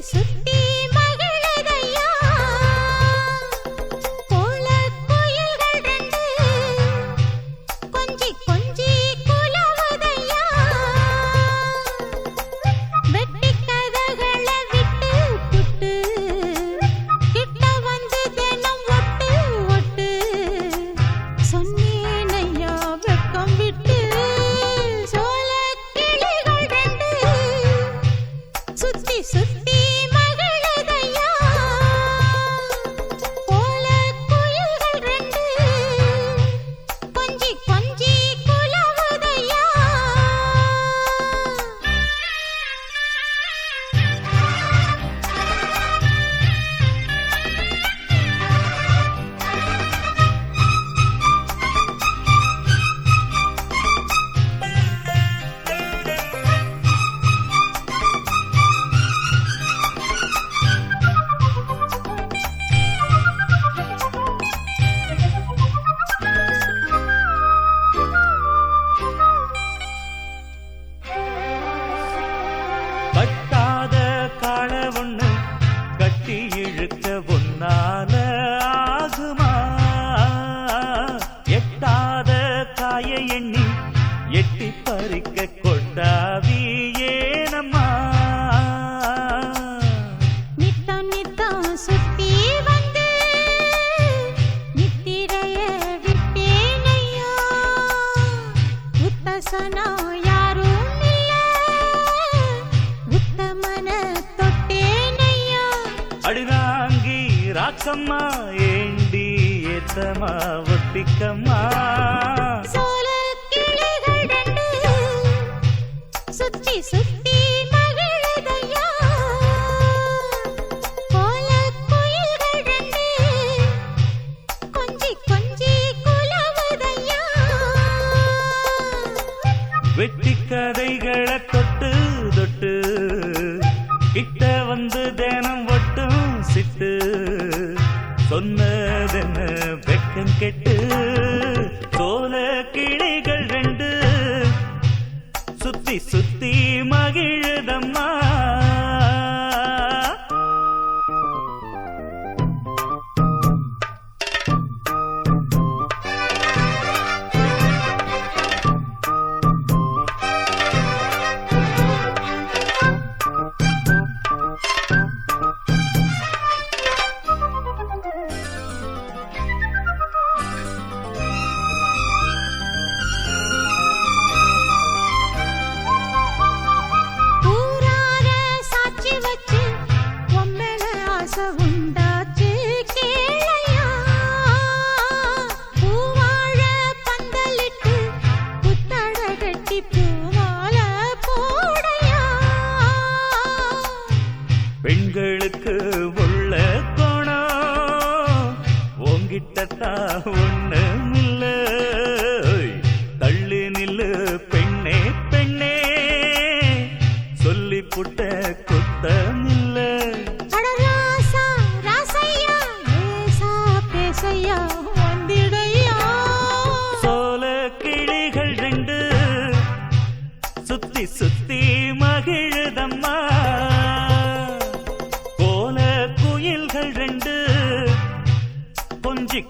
சுத்தி மகிழுதையா கோல கோயில்கள் ரெண்டு கொஞ்சி கொஞ்சி குலவுதையா வெட்டி கதகளை விட்டு புட்டு கிட்ட வந்து தினம் ஒட்டு ஒட்டு சொன்னேனையா வெக்கம் விட்டு சோல கிளிகள் ரெண்டு சுத்தி சுத்தி மகிழுதையா கோல கோயில்கள் ரெண்டு கொஞ்சி கொஞ்சி குலவுதையா கட்டாத காள ஒண்ணு கட்டி இழுக்க ஒன்னால ஆகுமா எட்டாத காய எண்ணி எட்டி பறிக்க கொண்டாவி ஏனம்மா நித்தம் நித்தம் சுத்தி வந்து நித்திரைய விட்டேனையா உத்தசனா யாரும் இல்ல உத்தமன தொட்டேனையா அடிராங்கி ராக்கம்மா ஏண்டி ஏத்தமா ஒட்டிக்கம்மா சோல கிளிகள் ரெண்டு சுத்தி சுத்தி மகிழுதையா கோல கோயில்கள் ரெண்டு கொஞ்சி கொஞ்சி குலவுதையா வெட்டி கதைகளை தொட்டு தொட்டு கிட்ட வந்து தினம் ஒட்டும் சிட்டு சொன்னதென்ன வெக்கம் கெட்டு சோல கிளிகள் ரெண்டு சுத்தி சுத்தி மகிழுதம்மா ஊரார சாட்சி வச்சு உம்மேல ஆசை உண்டாச்சு கேளையா பூவாழ பந்தலிட்டு புத்தட கட்டி பூமால போடையா பெண்களுக்கு உள்ள கோணம் உங்கிட்டத்தான் ஒண்ணுமில்ல தள்ளி நில்லு பெண்ணே பெண்ணே சொல்லி புட்ட குத்தமில்ல அட ராசா ராசையா ஏசா பேசையா வந்திடையா சோல கிளிகள் ரெண்டு சுத்தி சுத்தி மகிழுதம்மா கோல குயில்கள் ரெண்டு கொஞ்சி